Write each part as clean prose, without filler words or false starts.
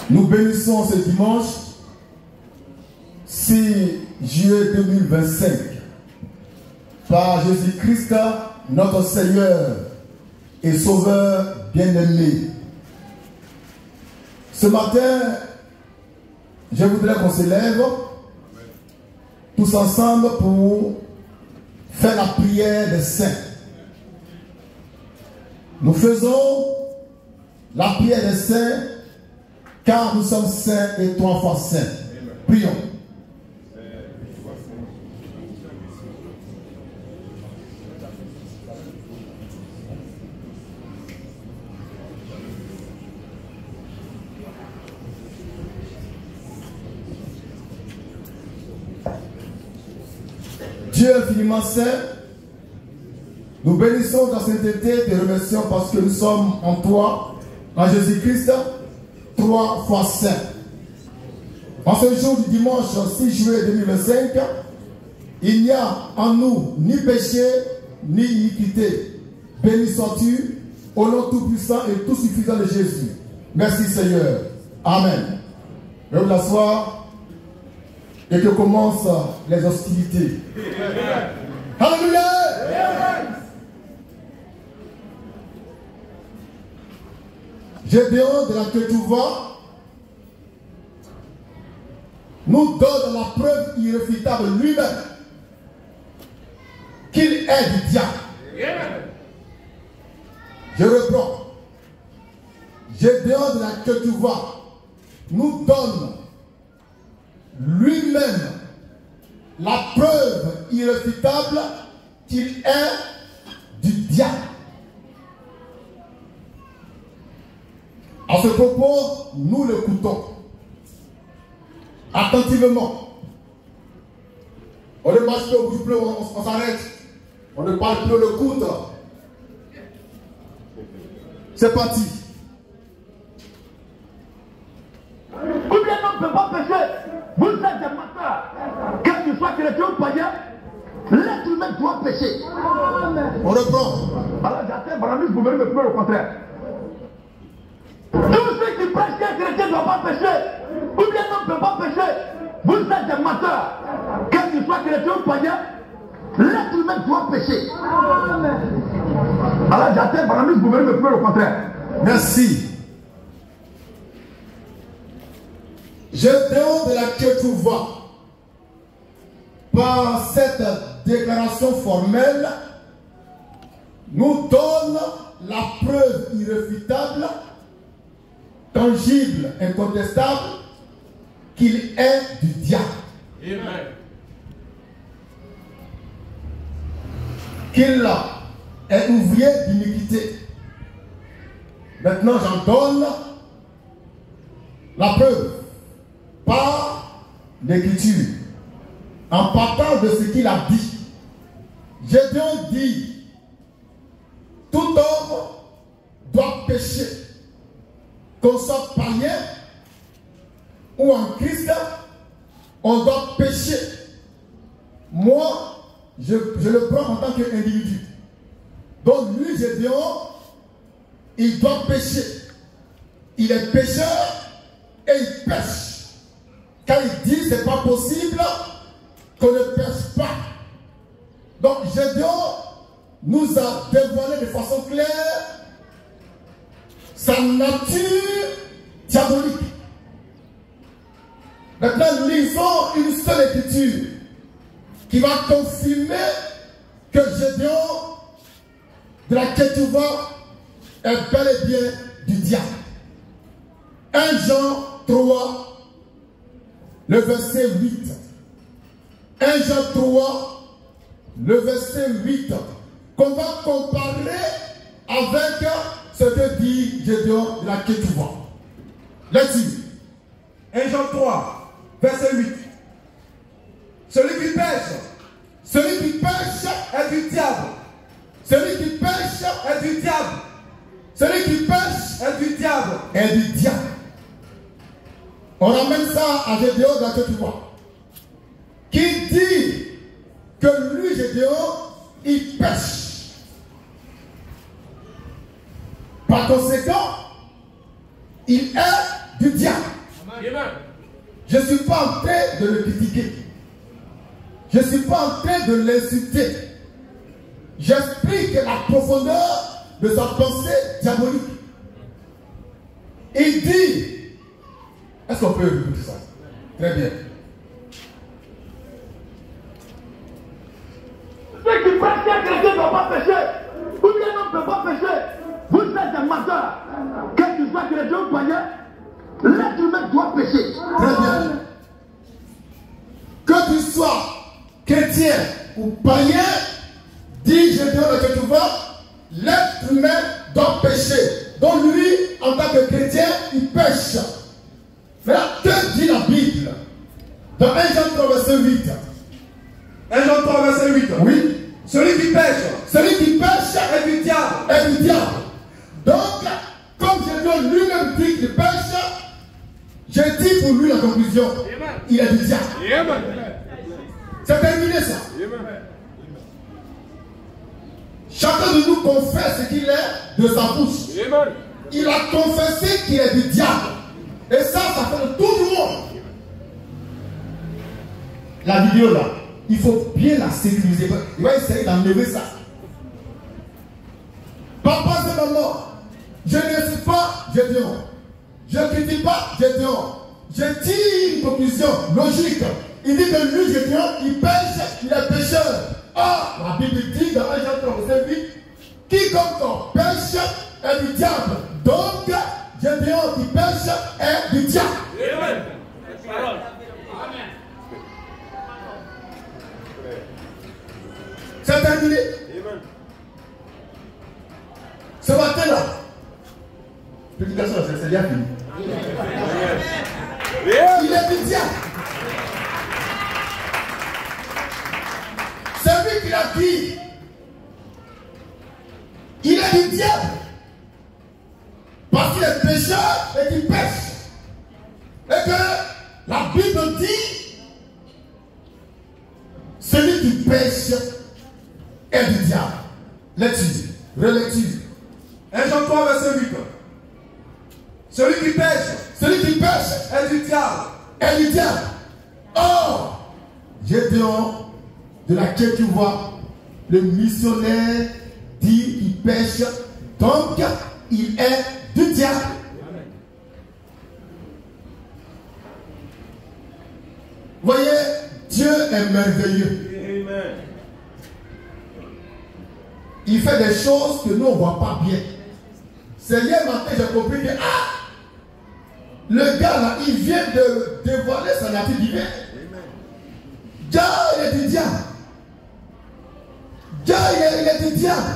Nous bénissons ce dimanche 6 juillet 2025 par Jésus-Christ, notre Seigneur et Sauveur bien-aimé. Ce matin, je voudrais qu'on se lève tous ensemble pour faire la prière des saints. Nous faisons la prière des saints car nous sommes saints et 3 fois saints. Prions. Dieu infiniment saint, nous bénissons ta sainteté, te remercions parce que nous sommes en toi, en Jésus-Christ, 3 fois saint. En ce jour du dimanche 6 juillet 2025, il n'y a en nous ni péché, ni iniquité. Béni sois-tu au nom tout-puissant et tout suffisant de Jésus. Merci Seigneur. Amen. Veuillez vous asseoir et que commencent les hostilités. Alléluia. Gédéon de la Ketouva nous donne la preuve irréfutable lui-même qu'il est du diable. Je reprends. Gédéon de la Ketouva nous donne lui-même la preuve irréfutable qu'il est du diable. À ce propos, nous l'écoutons attentivement. On ne marche plus au bout du pleu, on s'arrête. On ne parle plus, on l'écoute. C'est parti. Combien d'hommes ne peuvent pas pécher? Vous êtes des menteurs. Quel que soit chrétien ou païen, l'être humain doit pécher. On reprend. Alors j'attends, Baramis, vous venez me prouver le contraire. Tous ceux qui prêchent qu'un chrétien ne doit pas pécher, combien d'hommes ne peuvent pas pécher? Vous êtes des menteurs. Quel que soit chrétien ou païen, l'être humain doit pécher. Alors j'attends, Baramis, vous venez me prouver le contraire. Merci. Gédéon de la Ketouva, par cette déclaration formelle, nous donne la preuve irréfutable, tangible, incontestable, qu'il est du diable. Amen. Qu'il est ouvrier d'iniquité. Maintenant, j'en donne la preuve par l'écriture, en partant de ce qu'il a dit. Gédéon dit, tout homme doit pécher, qu'on soit païen ou en Christ, on doit pécher. Moi, je le prends en tant qu'individu. Donc lui, Gédéon, il doit pécher. Il est pécheur et il pêche. Quand il dit c'est pas possible qu'on ne pêche pas. Donc Gédéon nous a dévoilé de façon claire sa nature diabolique. Maintenant, nous lisons une seule écriture qui va confirmer que Gédéon de la Ketouva est bel et bien du diable. 1 Jean 3, le verset 8. 1 Jean 3, le verset 8. Qu'on va comparer avec ce que dit Gédéon de la Ketouva. Là-dessus. 1 Jean 3, verset 8. Celui qui pêche est du diable. Celui qui pêche Est du diable. celui qui pêche Est du diable. est du diable. On ramène ça à Gédéon de la Ketouva, qui dit que lui, Gédéon, il pêche. Par conséquent, il est du diable. Je ne suis pas en train de le critiquer. Je ne suis pas en train de l'insulter. J'explique la profondeur de sa pensée diabolique. Il dit, est-ce qu'on peut écouter ça? Très bien. Ceux qui prêchent qu'un chrétien ne doit pas pécher, ou bien non ne peut pas pécher, vous êtes des menteurs. Quel que soit chrétien ou païen, l'être humain doit pécher. Très bien. Que tu sois chrétien ou païen, dis je donne que tu vois, l'être humain doit pécher. Donc lui, en tant que chrétien, il pêche. Frère, que dit la Bible? Dans 1 Jean 3, verset 8. 1 Jean 3, verset 8. Oui. Celui qui pêche est du diable. Est du diable. Donc, comme Jésus lui-même dit qu'il pêche, j'ai dit pour lui la conclusion. Il est du diable. C'est terminé ça. Chacun de nous confesse ce qu'il est de sa bouche. Il a confessé qu'il est du diable. Et ça fait le tour du monde. La vidéo là, il faut bien la sécuriser. Il va essayer d'enlever ça. Papa et maman, je ne suis pas Gédéon. Je ne critique pas Gédéon. Je tire une conclusion logique. Il dit que lui, Gédéon, il pêche, il est pécheur. Ah, la Bible dit dans 1 Jean 3, verset 8, quiconque pêche est du diable. Donc, Gédéon qui pêche est du diable. Amen. C'est terminé. Ce matin-là, prédication, c'est bien fini. Il est du diable. C'est lui qui l'a dit. Il est du diable. Parce qu'il est pécheur et qu'il pêche. Et que la Bible dit, celui qui pêche est du diable. Lecture, relecture. 1 Jean 3, verset 8. Celui qui pêche est du diable. Or, Gédéon, de laquelle tu vois, le missionnaire dit qu'il pêche, donc il est du diable. Voyez, Dieu est merveilleux. Amen. Il fait des choses que nous on ne voit pas bien. C'est hier matin j'ai compris que le gars là, il vient de dévoiler sa nature divine. Dieu, il est du diable. Dieu, il est du diable.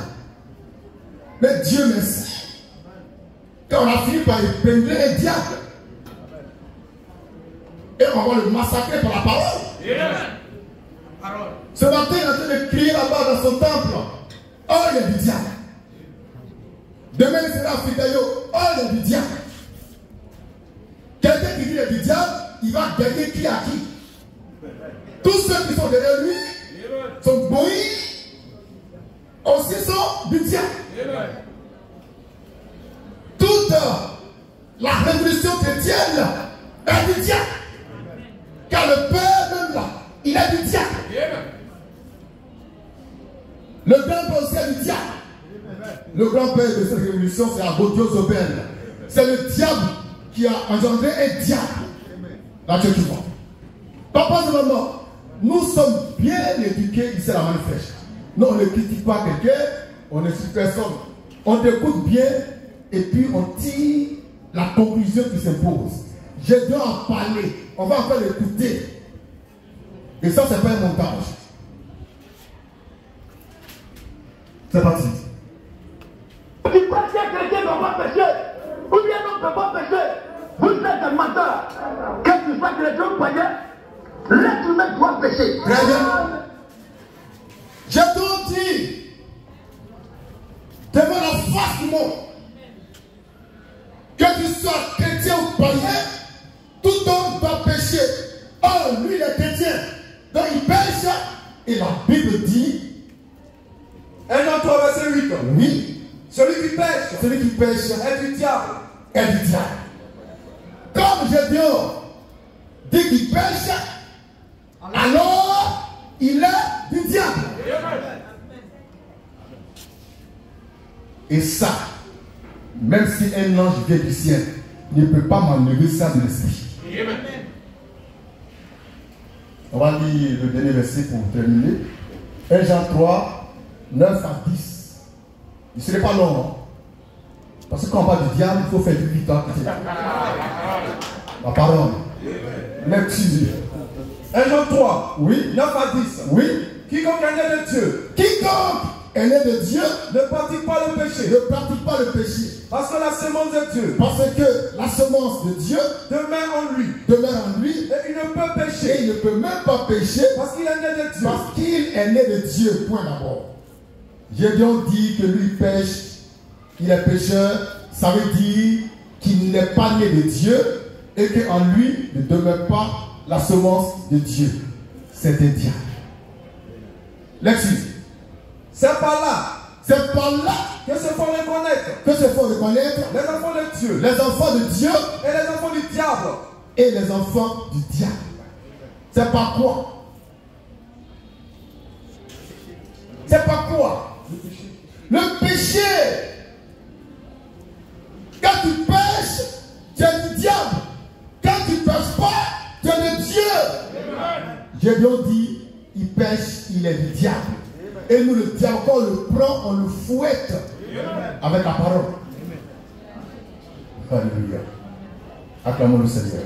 Mais Dieu merci. Quand on a fini par épingler le diable, et on va le massacrer par la parole. Ce matin, il est en train de crier là-bas dans son temple. Oh, il est du diable. Demain, il sera Africayo. Oh, il est du diable. Quelqu'un qui dit qu'il est du diable, il va gagner qui à qui. Tous ceux qui sont derrière lui sont boïs, aussi sont du diable. Toute la révolution chrétienne est du diable. Car le Père même là, il est du diable. Le grand aussi est du diable. Le grand-père de cette révolution, c'est Abodio Zobel. C'est le diable qui a engendré un diable. Là, tu vois. Papa et maman, nous sommes bien éduqués ici à la manifeste. Nous, on ne critique pas quelqu'un, on ne suit personne. On écoute bien et puis on tire la conclusion qui s'impose. Je dois en parler. On va encore l'écouter. Et ça, c'est pas un montage. C'est parti. Si qu'un chrétien ne doit pas pécher, ou bien non ne peut pas pécher, vous êtes des menteurs. Quel que soit chrétien ou païen, l'être humain doit pécher. Très bien. J'ai tout dit devant la face du monde. Que tu sois chrétien ou païen, tout homme doit pécher. Or, lui, il est chrétien. Donc, il pêche. Et la Bible dit 1 Jean 3, verset 8. oui, Celui qui pêche celui qui pêche est du diable. est du diable. Comme Gédéon dit qu'il pêche, alors il est du diable. Et ça, même si un ange vient du ciel, ne peut pas m'enlever ça de l'esprit. On va lire le dernier verset pour terminer. 1 Jean 3, 9 à 10. Il ne serait pas long, hein? Parce que quand on parle du diable, il faut faire du vite. La parole. Lecture. 1 Jean 3, Oui. 9 à 10. Oui. Quiconque est né de Dieu Quiconque est né de Dieu ne pratique pas le péché. ne pratique pas le péché. Parce que la semence de Dieu Parce que la semence de Dieu demeure en lui. demeure en lui Et il ne peut et pécher. il ne peut même pas pécher Parce qu'il est né de Dieu. parce qu'il est né de Dieu. Point d'abord. Gédéon dit que lui pêche, il est pécheur. Ça veut dire qu'il n'est pas né de Dieu et qu'en lui ne demeure pas la semence de Dieu. C'est un diable. Lecture. C'est par là C'est par là que se font reconnaître que se font reconnaître les enfants de Dieu les enfants de Dieu et les enfants du diable. et les enfants du diable. C'est par quoi? C'est par quoi? Le péché. Quand tu pêches, tu es du diable. Quand tu ne pêches pas, tu es de Dieu. Gédéon dit, il pêche, il est du diable. Et nous, le diable, quand on le prend, on le fouette avec la parole. Alléluia. Acclamons le Seigneur.